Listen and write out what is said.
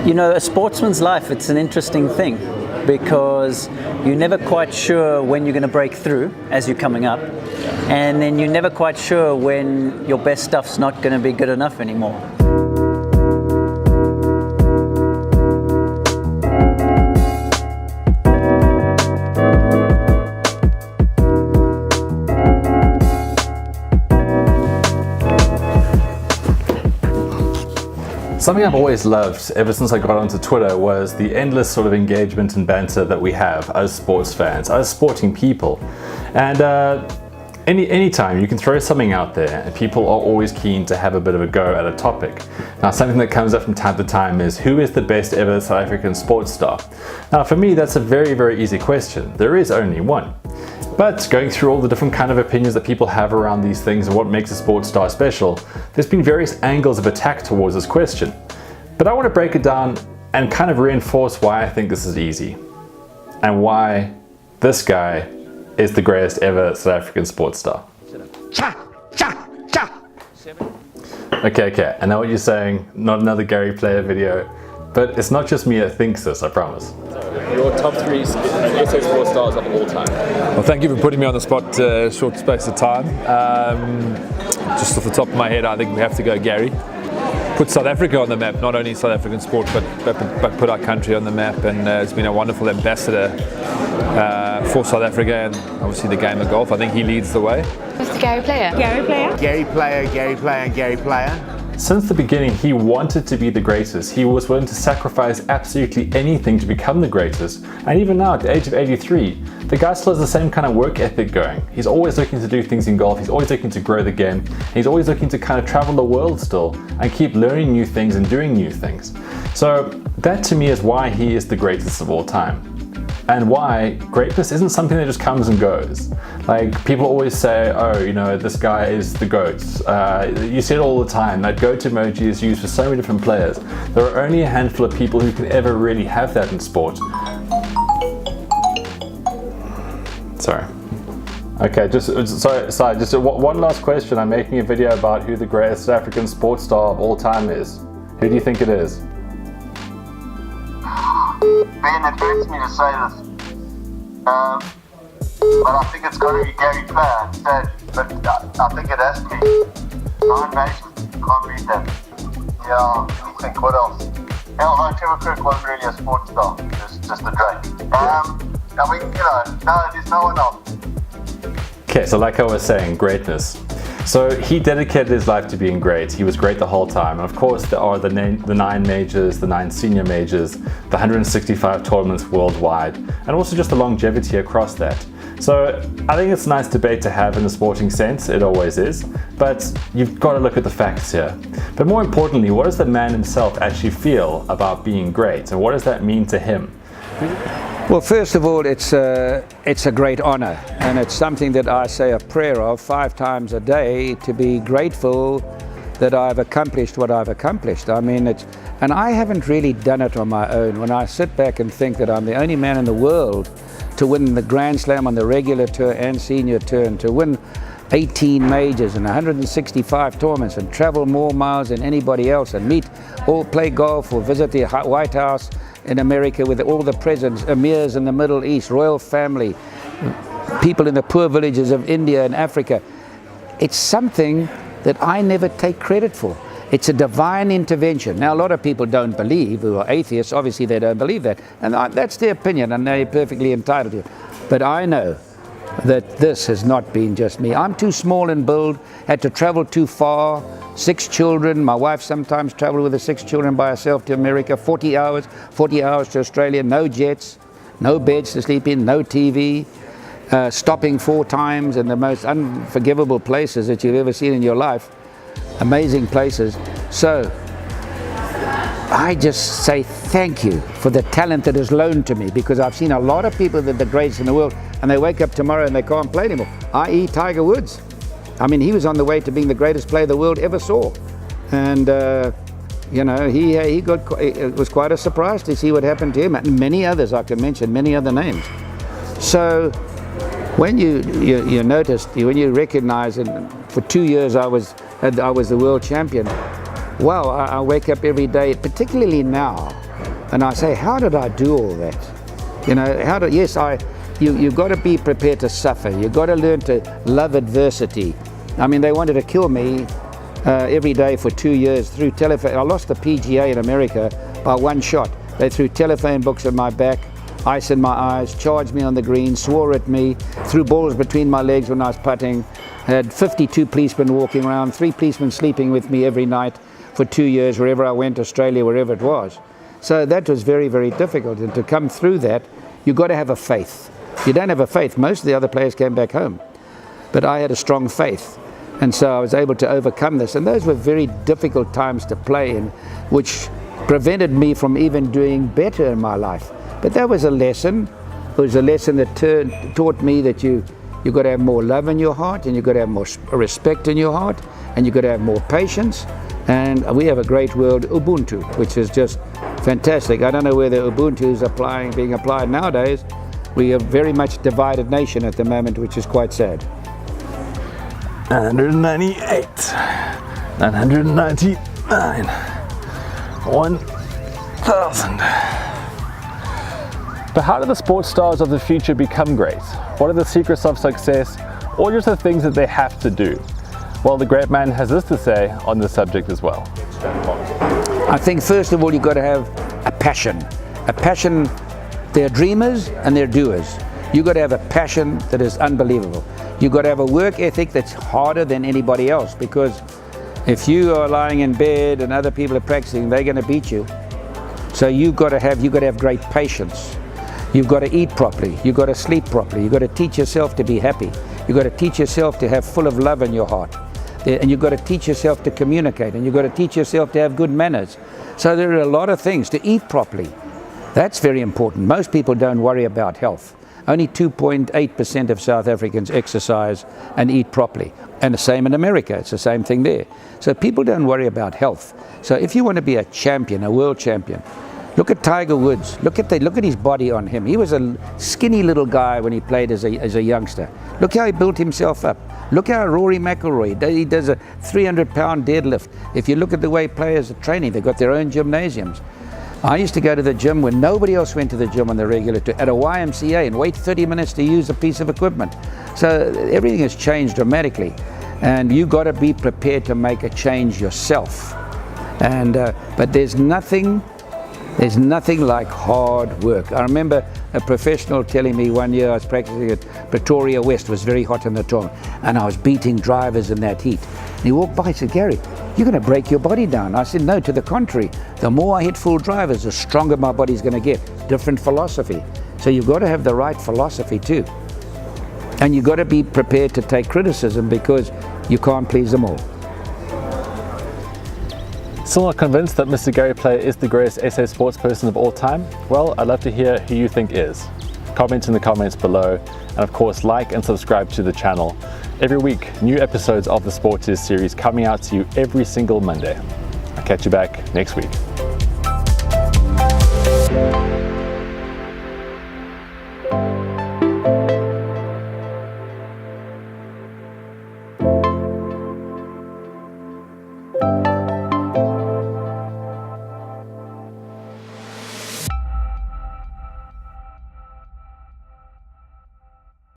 You know, a sportsman's life, it's an interesting thing because you're never quite sure when you're going to break through as you're coming up, and then you're never quite sure when your best stuff's not going to be good enough anymore. Something I've always loved ever since I got onto Twitter was the endless sort of engagement and banter that we have as sports fans, as sporting people. And anytime you can throw something out there and people are always keen to have a bit of a go at a topic. Now, something that comes up from time to time is, who is the best ever South African sports star? Now, for me, that's a very, very easy question. There is only one. But going through all the different kind of opinions that people have around these things and what makes a sports star special, there's been various angles of attack towards this question. But I want to break it down and kind of reinforce why I think this is easy and why this guy is the greatest ever South African sports star. Okay, I know what you're saying, not another Gary Player video, but it's not just me that thinks this, I promise. Your top 3 SA sports stars of all time. Well, thank you for putting me on the spot, short space of time. Just off the top of my head, I think we have to go Gary. Put South Africa on the map, not only South African sport, but put our country on the map, and it's been a wonderful ambassador for South Africa and obviously the game of golf. I think he leads the way. Mr. Gary Player. Gary Player. Gary Player, Gary Player, and Gary Player. Since the beginning, he wanted to be the greatest. He was willing to sacrifice absolutely anything to become the greatest. And even now, at the age of 83, the guy still has the same kind of work ethic going. He's always looking to do things in golf. He's always looking to grow the game. He's always looking to kind of travel the world still and keep learning new things and doing new things. So that to me is why he is the greatest of all time. And why greatness isn't something that just comes and goes. Like, people always say, oh, you know, this guy is the GOAT. You see it all the time. That GOAT emoji is used for so many different players. There are only a handful of people who can ever really have that in sport. Sorry. Okay, just one last question. I'm making a video about who the greatest African sports star of all time is. Who do you think it is? Ben, it hurts me to say this, but I think it's got to be Gary Player instead. But I think it has to be 9 nations. Can't beat that. Yeah, let me think. What else? Hell, Trevor Kirk wasn't really a sports star. Just a drake. I mean, you know, no, there's no one else. Okay, so like I was saying, greatness. So he dedicated his life to being great. He was great the whole time. And of course, there are the 9 majors, the 9 senior majors, the 165 tournaments worldwide, and also just the longevity across that. So I think it's a nice debate to have in the sporting sense. It always is. But you've got to look at the facts here. But more importantly, what does the man himself actually feel about being great? And what does that mean to him? Well, first of all, it's a great honor, and it's something that I say a prayer of 5 times a day, to be grateful that I've accomplished what I've accomplished. I mean, and I haven't really done it on my own. When I sit back and think that I'm the only man in the world to win the Grand Slam on the regular tour and senior tour, and to win 18 majors and 165 tournaments and travel more miles than anybody else, and meet or play golf or visit the White House in America with all the presidents, emirs in the Middle East, royal family, people in the poor villages of India and Africa. It's something that I never take credit for. It's a divine intervention. Now, a lot of people don't believe, who are atheists, obviously they don't believe that. And that's their opinion, and they're perfectly entitled to it. But I know that this has not been just me. I'm too small in build, had to travel too far, 6 children. My wife sometimes traveled with the 6 children by herself to America, 40 hours to Australia, no jets, no beds to sleep in, no TV, stopping 4 times in the most unforgivable places that you've ever seen in your life. Amazing places. So I just say thank you for the talent that is loaned to me, because I've seen a lot of people that are the greatest in the world, and they wake up tomorrow and they can't play anymore, i.e. Tiger Woods. I mean, he was on the way to being the greatest player the world ever saw. And, you know, it was quite a surprise to see what happened to him, and many others. I can mention many other names. So when you noticed, when you recognize, and for 2 years I was the world champion, wow, I wake up every day, particularly now, And I say, how did I do all that? You know, you've got to be prepared to suffer. You've got to learn to love adversity. I mean, they wanted to kill me every day for 2 years through telephone. I lost the PGA in America by one shot. They threw telephone books at my back, ice in my eyes, charged me on the green, swore at me, threw balls between my legs when I was putting. I had 52 policemen walking around, 3 policemen sleeping with me every night for 2 years, wherever I went, Australia, wherever it was. So that was very, very difficult. And to come through that, you've got to have a faith. If you don't have a faith, most of the other players came back home. But I had a strong faith. And so I was able to overcome this. And those were very difficult times to play in, which prevented me from even doing better in my life. But that was a lesson. It was a lesson that taught me that you've got to have more love in your heart, and you've got to have more respect in your heart, and you've got to have more patience. And we have a great word, Ubuntu, which is just fantastic. I don't know whether Ubuntu is being applied nowadays. We are a very much divided nation at the moment, which is quite sad. 998, 999, 1,000. But how do the sports stars of the future become great? What are the secrets of success, or just the things that they have to do? Well, the great man has this to say on the subject as well. I think first of all, you've got to have a passion. A passion, they're dreamers and they're doers. You've got to have a passion that is unbelievable. You've got to have a work ethic that's harder than anybody else, because if you are lying in bed and other people are practicing, they're going to beat you. So you've got to have great patience. You've got to eat properly. You've got to sleep properly. You've got to teach yourself to be happy. You've got to teach yourself to have full of love in your heart. And you've got to teach yourself to communicate, and you've got to teach yourself to have good manners. So there are a lot of things. To eat properly, that's very important. Most people don't worry about health. Only 2.8% of South Africans exercise and eat properly. And the same in America, it's the same thing there. So people don't worry about health. So if you want to be a champion, a world champion, look at Tiger Woods. Look at his body on him. He was a skinny little guy when he played as a youngster. Look how he built himself up. Look how Rory McIlroy, he does a 300-pound deadlift. If you look at the way players are training, they've got their own gymnasiums. I used to go to the gym when nobody else went to the gym on the regular, at a YMCA, and wait 30 minutes to use a piece of equipment. So everything has changed dramatically, and you've got to be prepared to make a change yourself. And but there's nothing like hard work. I remember a professional telling me one year, I was practicing at Pretoria West, it was very hot in the town, and I was beating drivers in that heat. And he walked by and said, "Gary, you're going to break your body down." I said, "No, to the contrary. The more I hit full drivers, the stronger my body's going to get." Different philosophy. So you've got to have the right philosophy too. And you've got to be prepared to take criticism, because you can't please them all. Still not convinced that Mr. Gary Player is the greatest SA sports person of all time? Well, I'd love to hear who you think is. Comment in the comments below, and of course like and subscribe to the channel. Every week, new episodes of the Sports Is series coming out to you every single Monday. I'll catch you back next week.